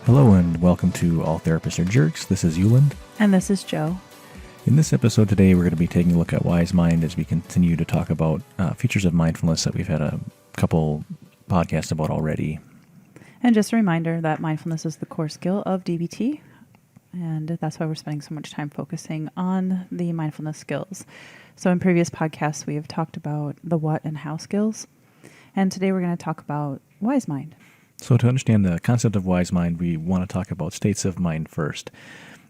Hello and welcome to All Therapists Are Jerks. This is Ulland. And this is Jo. In this episode today, we're going to be taking a look at Wise Mind as we continue to talk about features of mindfulness that we've had a couple podcasts about already. And just a reminder that mindfulness is the core skill of DBT. And that's why we're spending so much time focusing on the mindfulness skills. So in previous podcasts, we have talked about the what and how skills. And today we're going to talk about Wise Mind. So to understand the concept of Wise Mind, we want to talk about states of mind first.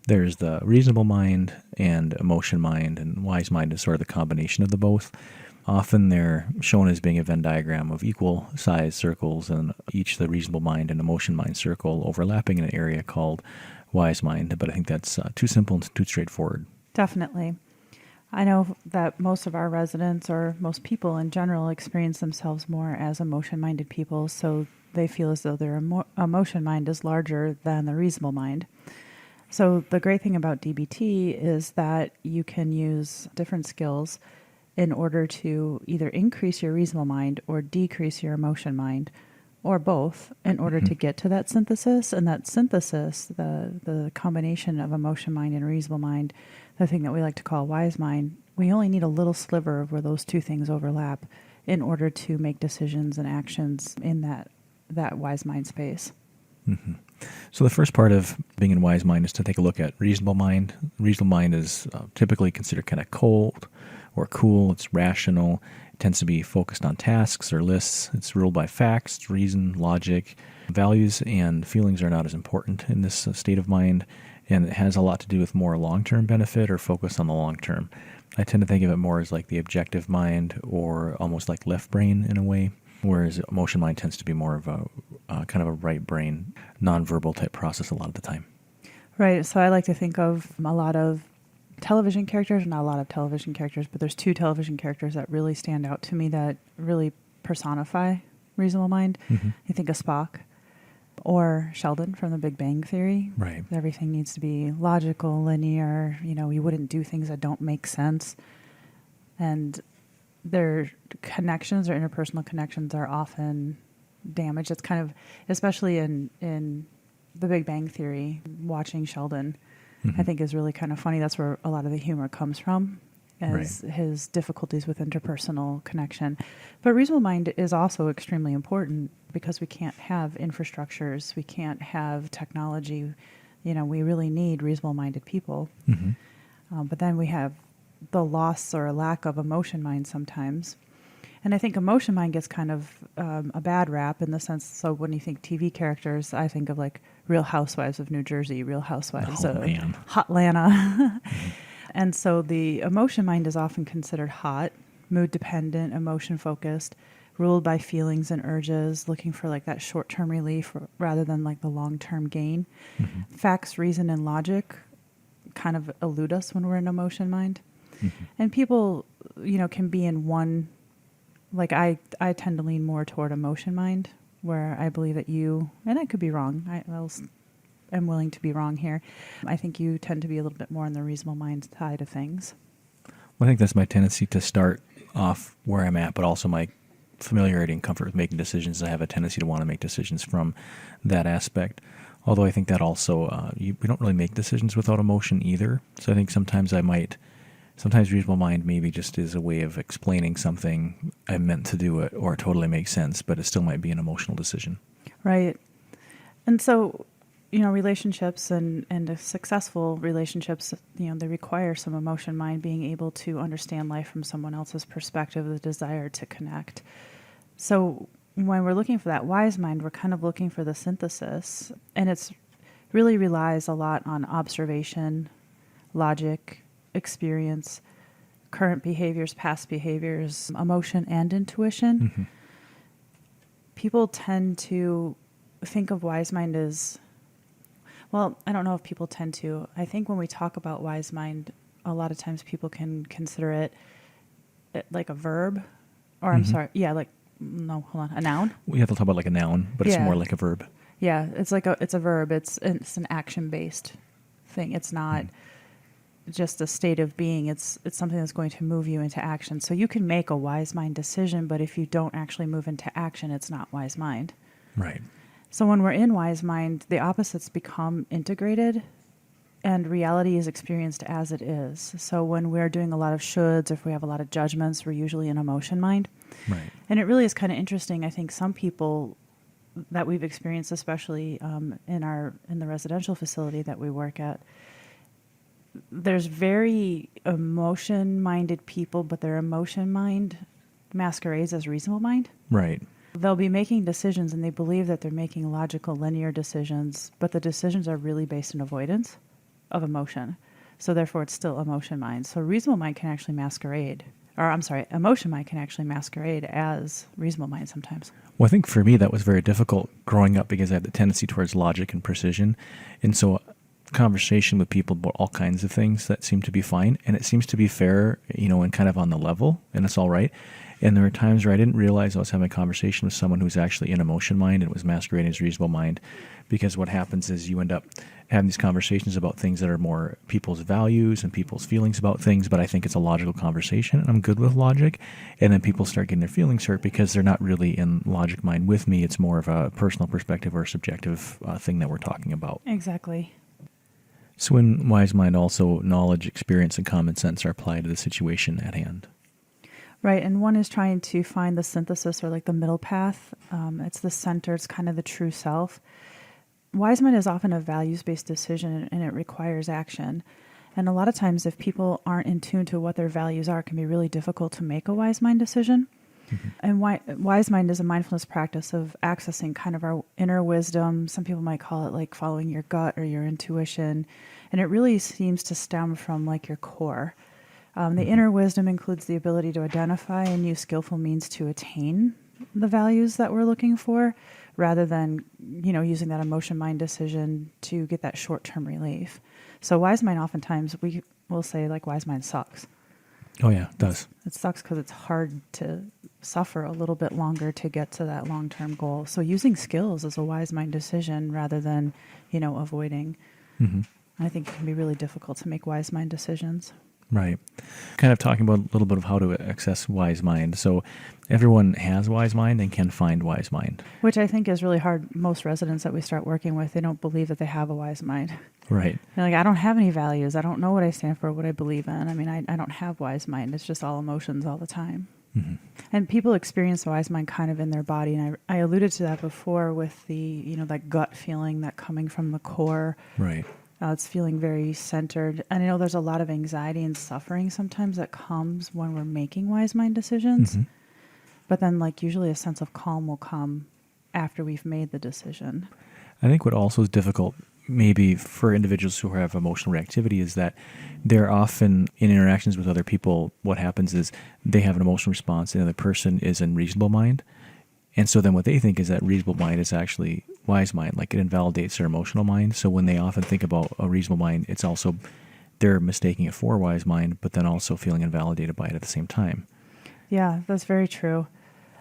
There's the reasonable mind and emotion mind, and Wise Mind is sort of the combination of the both. Often they're shown as being a Venn diagram of equal size circles, and each the reasonable mind and emotion mind circle overlapping in an area called Wise Mind. But I think that's too simple and too straightforward. Definitely. I know that most of our residents, or most people in general, experience themselves more as emotion-minded people, so they feel as though their emotion mind is larger than the reasonable mind. So the great thing about DBT is that you can use different skills in order to either increase your reasonable mind or decrease your emotion mind, or both, in order to get to that synthesis. And that synthesis, the combination of emotion mind and reasonable mind, the thing that we like to call wise mind, we only need a little sliver of where those two things overlap in order to make decisions and actions in that wise mind space. Mm-hmm. So the first part of being in Wise Mind is to take a look at reasonable mind. Reasonable mind is typically considered kind of cold or cool. It's rational. It tends to be focused on tasks or lists. It's ruled by facts, reason, logic. Values and feelings are not as important in this state of mind, and it has a lot to do with more long-term benefit or focus on the long term. I tend to think of it more as like the objective mind, or almost like left brain in a way, whereas emotion mind tends to be more of a kind of a right brain, nonverbal type process a lot of the time. Right. So I like to think of a lot of television characters, not a lot of television characters, but there's two television characters that really stand out to me that really personify reasonable mind. Mm-hmm. You think of Spock or Sheldon from The Big Bang Theory. Right. Everything needs to be logical, linear. You wouldn't do things that don't make sense. And their connections or interpersonal connections are often damaged. It's kind of, especially in The Big Bang Theory, watching Sheldon, I think is really kind of funny. That's where a lot of the humor comes from, as his difficulties with interpersonal connection. But reasonable mind is also extremely important because we can't have infrastructures, we can't have technology. We really need reasonable-minded people. Mm-hmm. But then we have the loss or lack of emotion mind sometimes. And I think emotion mind gets kind of a bad rap in the sense, so when you think TV characters, I think of like Real Housewives of New Jersey, Real Housewives of Hotlanta. And so the emotion mind is often considered hot, mood dependent, emotion focused, ruled by feelings and urges, looking for like that short-term relief rather than like the long-term gain. Mm-hmm. Facts, reason, and logic kind of elude us when we're in emotion mind. Mm-hmm. And people, can be in one. Like I tend to lean more toward emotion mind, where I believe that you, and I could be wrong, I'm willing to be wrong here. I think you tend to be a little bit more on the reasonable mind side of things. Well, I think that's my tendency to start off where I'm at, but also my familiarity and comfort with making decisions. I have a tendency to want to make decisions from that aspect. Although I think that also, we don't really make decisions without emotion either. So I think sometimes reasonable mind maybe just is a way of explaining something I meant to do it, or it totally makes sense, but it still might be an emotional decision. Right. And so, relationships and successful relationships, they require some emotion mind, being able to understand life from someone else's perspective, the desire to connect. So when we're looking for that wise mind, we're kind of looking for the synthesis, and it's really relies a lot on observation, logic, experience, current behaviors, past behaviors, emotion, and intuition. Mm-hmm. People tend to think of wise mind as, well, I don't know if people tend to. I think when we talk about wise mind, a lot of times people can consider it like a verb, or I'm sorry, a noun. We have to talk about like a noun, but it's more like a verb. Yeah, it's a verb. It's an action-based thing. It's not just a state of being. It's something that's going to move you into action. So you can make a wise mind decision, but if you don't actually move into action, it's not wise mind. Right. So when we're in wise mind, the opposites become integrated and reality is experienced as it is. So when we're doing a lot of shoulds, or if we have a lot of judgments, we're usually in emotion mind. Right. And it really is kind of interesting. I think some people that we've experienced, especially in the residential facility that we work at, there's very emotion-minded people, but their emotion mind masquerades as reasonable mind. Right. They'll be making decisions and they believe that they're making logical, linear decisions, but the decisions are really based in avoidance of emotion. So therefore, it's still emotion mind. So reasonable mind can actually masquerade, or I'm sorry, emotion mind can actually masquerade as reasonable mind sometimes. Well, I think for me that was very difficult growing up because I had the tendency towards logic and precision. And so conversation with people about all kinds of things that seem to be fine. And it seems to be fair, and kind of on the level, and it's all right. And there were times where I didn't realize I was having a conversation with someone who's actually in emotion mind and was masquerading as reasonable mind. Because what happens is you end up having these conversations about things that are more people's values and people's feelings about things, but I think it's a logical conversation, and I'm good with logic. And then people start getting their feelings hurt because they're not really in logic mind with me. It's more of a personal perspective or subjective thing that we're talking about. Exactly. So in wise mind, also knowledge, experience, and common sense are applied to the situation at hand. Right, and one is trying to find the synthesis or like the middle path. It's the center, it's kind of the true self. Wise mind is often a values-based decision and it requires action. And a lot of times if people aren't in tune to what their values are, it can be really difficult to make a wise mind decision. Mm-hmm. And wise mind is a mindfulness practice of accessing kind of our inner wisdom. Some people might call it like following your gut or your intuition. And it really seems to stem from like your core. The inner wisdom includes the ability to identify and use skillful means to attain the values that we're looking for, rather than, using that emotion mind decision to get that short-term relief. So wise mind, oftentimes we will say like wise mind sucks. Oh yeah, it does. It sucks because it's hard to suffer a little bit longer to get to that long-term goal. So using skills is a wise mind decision rather than, avoiding. Mm-hmm. I think it can be really difficult to make wise mind decisions. Right. Kind of talking about a little bit of how to access wise mind. So everyone has wise mind and can find wise mind. Which I think is really hard. Most residents that we start working with, they don't believe that they have a wise mind. Right. They're like, I don't have any values. I don't know what I stand for, what I believe in. I mean, I don't have wise mind. It's just all emotions all the time. Mm-hmm. And people experience wise mind kind of in their body. And I alluded to that before with the, that gut feeling, that coming from the core. Right. It's feeling very centered. And I know there's a lot of anxiety and suffering sometimes that comes when we're making wise mind decisions. Mm-hmm. But then usually a sense of calm will come after we've made the decision. I think what also is difficult maybe for individuals who have emotional reactivity is that they're often in interactions with other people. What happens is they have an emotional response and the other person is in reasonable mind. And so then what they think is that reasonable mind is actually wise mind, like it invalidates their emotional mind. So when they often think about a reasonable mind, it's also they're mistaking it for wise mind, but then also feeling invalidated by it at the same time. Yeah, that's very true.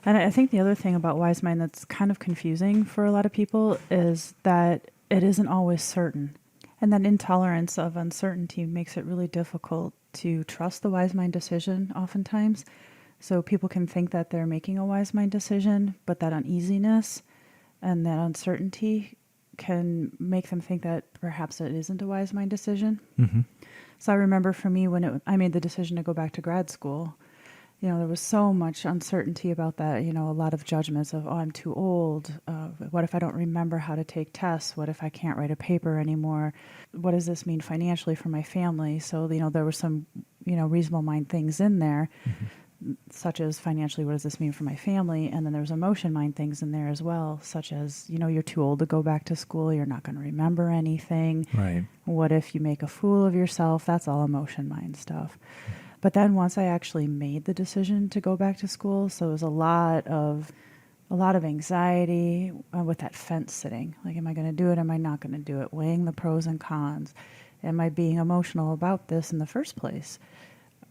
And I think the other thing about wise mind that's kind of confusing for a lot of people is that it isn't always certain. And that intolerance of uncertainty makes it really difficult to trust the wise mind decision oftentimes. So people can think that they're making a wise mind decision, but that uneasiness and that uncertainty can make them think that perhaps it isn't a wise mind decision. Mm-hmm. So I remember for me when I made the decision to go back to grad school, there was so much uncertainty about that, a lot of judgments of, I'm too old. What if I don't remember how to take tests? What if I can't write a paper anymore? What does this mean financially for my family? So, there were some, reasonable mind things in there. Mm-hmm. Such as financially, what does this mean for my family? And then there's emotion mind things in there as well, such as, you're too old to go back to school. You're not going to remember anything. Right. What if you make a fool of yourself? That's all emotion mind stuff. But then once I actually made the decision to go back to school, so it was a lot of anxiety with that fence sitting. Like, am I going to do it? Am I not going to do it? Weighing the pros and cons. Am I being emotional about this in the first place?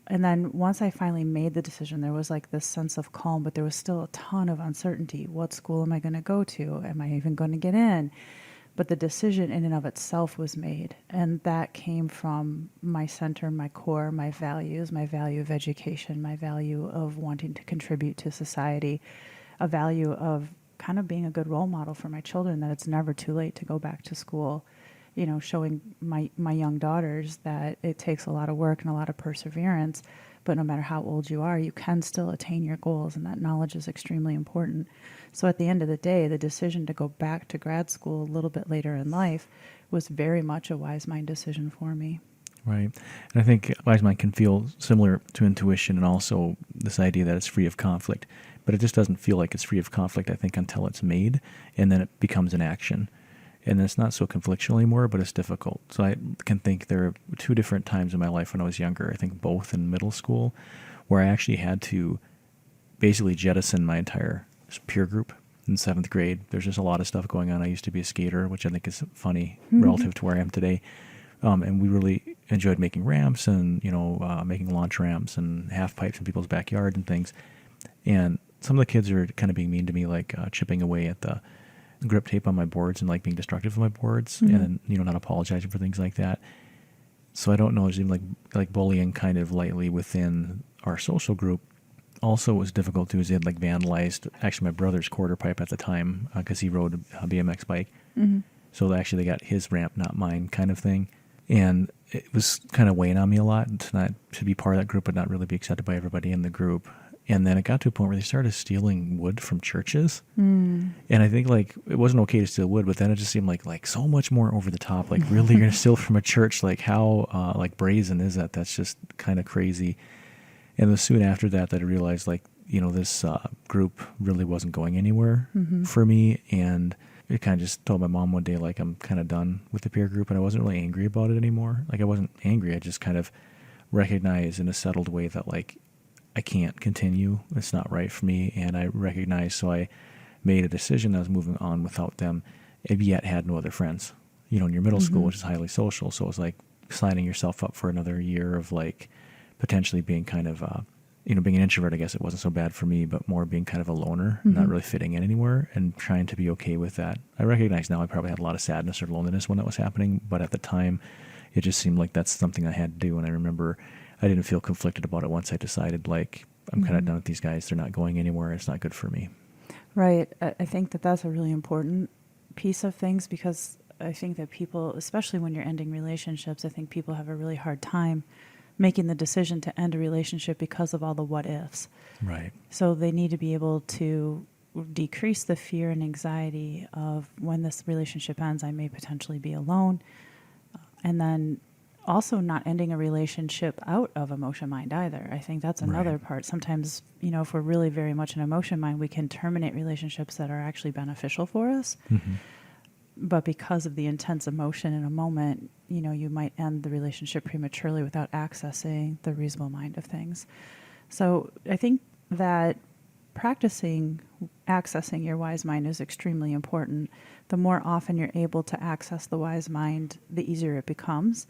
And then once I finally made the decision, there was this sense of calm, but there was still a ton of uncertainty. What school am I going to go to? Am I even going to get in? But the decision in and of itself was made. And that came from my center, my core, my values, my value of education, my value of wanting to contribute to society, a value of kind of being a good role model for my children, that it's never too late to go back to school. You know, showing my young daughters that it takes a lot of work and a lot of perseverance, but no matter how old you are, you can still attain your goals, and that knowledge is extremely important. So at the end of the day, the decision to go back to grad school a little bit later in life was very much a wise mind decision for me. Right. And I think wise mind can feel similar to intuition, and also this idea that it's free of conflict. But it just doesn't feel like it's free of conflict, I think, until it's made, and then it becomes an action. And it's not so conflictual anymore, but it's difficult. So I can think there are two different times in my life when I was younger, I think both in middle school, where I actually had to basically jettison my entire peer group in 7th grade. There's just a lot of stuff going on. I used to be a skater, which I think is funny relative to where I am today. And we really enjoyed making ramps and, making launch ramps and half pipes in people's backyards and things. And some of the kids are kind of being mean to me, like chipping away at the grip tape on my boards and like being destructive of my boards, and not apologizing for things like that. So I don't know, there's even like bullying kind of lightly within our social group. Also, what was difficult too is they had like vandalized actually my brother's quarter pipe at the time, because he rode a BMX bike. So actually they got his ramp, not mine, kind of thing. And it was kind of weighing on me a lot to be part of that group, but not really be accepted by everybody in the group. And then it got to a point where they started stealing wood from churches. And I think like it wasn't okay to steal wood, but then it just seemed like so much more over the top. Like, really, you're going to steal from a church? Like, how like brazen is that? That's just kind of crazy. And it was soon after that I realized this group really wasn't going anywhere for me. And I kind of just told my mom one day, like, I'm kind of done with the peer group, and I wasn't really angry about it anymore. Like, I wasn't angry. I just kind of recognized in a settled way that like, I can't continue. It's not right for me. And I recognized, so I made a decision. I was moving on without them, and yet had no other friends. In your middle school, which is highly social. So it was like signing yourself up for another year of like potentially being kind of, being an introvert. I guess it wasn't so bad for me, but more being kind of a loner, not really fitting in anywhere, and trying to be okay with that. I recognize now I probably had a lot of sadness or loneliness when that was happening, but at the time, it just seemed like that's something I had to do. And I remember I didn't feel conflicted about it once I decided, like, I'm kind of done with these guys. They're not going anywhere. It's not good for me. Right. I think that that's a really important piece of things, because I think that people, especially when you're ending relationships, I think people have a really hard time making the decision to end a relationship because of all the what ifs. Right. So they need to be able to decrease the fear and anxiety of, when this relationship ends, I may potentially be alone. And then also not ending a relationship out of emotion mind either. I think that's another part. Sometimes, if we're really very much in emotion mind, we can terminate relationships that are actually beneficial for us. But because of the intense emotion in a moment, you might end the relationship prematurely without accessing the reasonable mind of things. So I think that practicing accessing your wise mind is extremely important. The more often you're able to access the wise mind, the easier it becomes.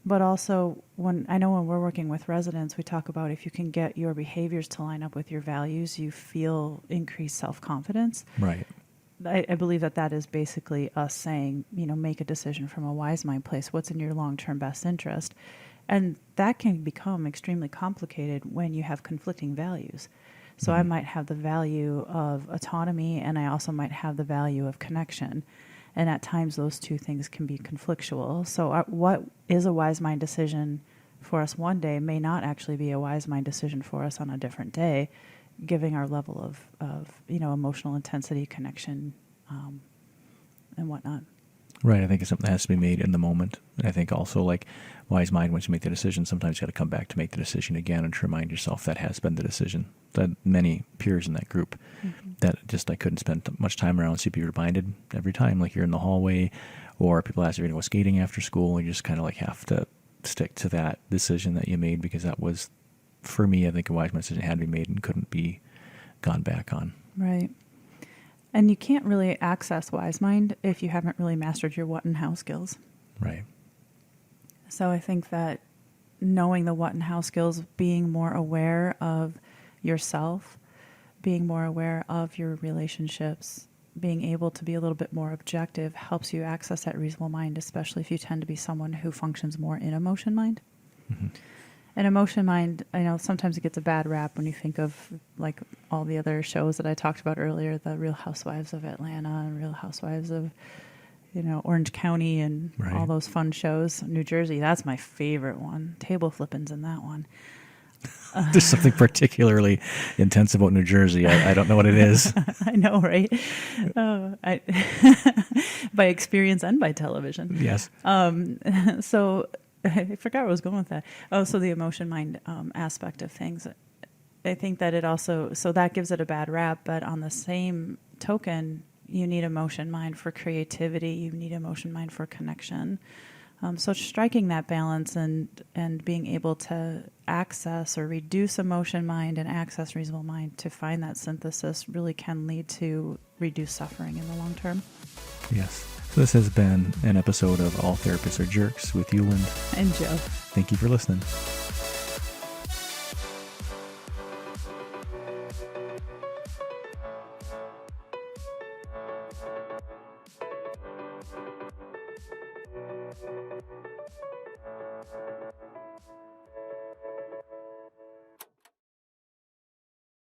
But also, when we're working with residents, we talk about, if you can get your behaviors to line up with your values, you feel increased self-confidence. Right. I believe that is basically us saying, make a decision from a wise mind place. What's in your long-term best interest? And that can become extremely complicated when you have conflicting values. So I might have the value of autonomy, and I also might have the value of connection. And at times those two things can be conflictual. So what is a wise mind decision for us one day may not actually be a wise mind decision for us on a different day, giving our level of emotional intensity, connection, and whatnot. Right. I think it's something that has to be made in the moment. And I think also, like, wise mind, once you make the decision, sometimes you got to come back to make the decision again and to remind yourself that has been the decision. That many peers in that group that just I couldn't spend much time around, so you'd be reminded every time, like you're in the hallway or people ask you to go skating after school, and you just kind of like have to stick to that decision that you made, because that was, for me, I think a wise mind decision had to be made and couldn't be gone back on. Right. And you can't really access wise mind if you haven't really mastered your what and how skills. Right. So I think that knowing the what and how skills, being more aware of yourself, being more aware of your relationships, being able to be a little bit more objective helps you access that reasonable mind, especially if you tend to be someone who functions more in emotion mind. And emotion mind, I know sometimes it gets a bad rap when you think of like all the other shows that I talked about earlier, the Real Housewives of Atlanta and Real Housewives of, Orange County and Right. all those fun shows. New Jersey, that's my favorite one. Table flipping's in that one. There's something particularly intense about New Jersey. I don't know what it is. I know, right? By experience and by television. Yes. So I forgot where I was going with that. Oh, so the emotion mind aspect of things. I think that it also, so that gives it a bad rap, but on the same token, you need emotion mind for creativity. You need emotion mind for connection. So striking that balance and being able to access or reduce emotion mind and access reasonable mind to find that synthesis really can lead to reduced suffering in the long term. Yes. So this has been an episode of All Therapists Are Jerks with Ulland And Jo. Thank you for listening.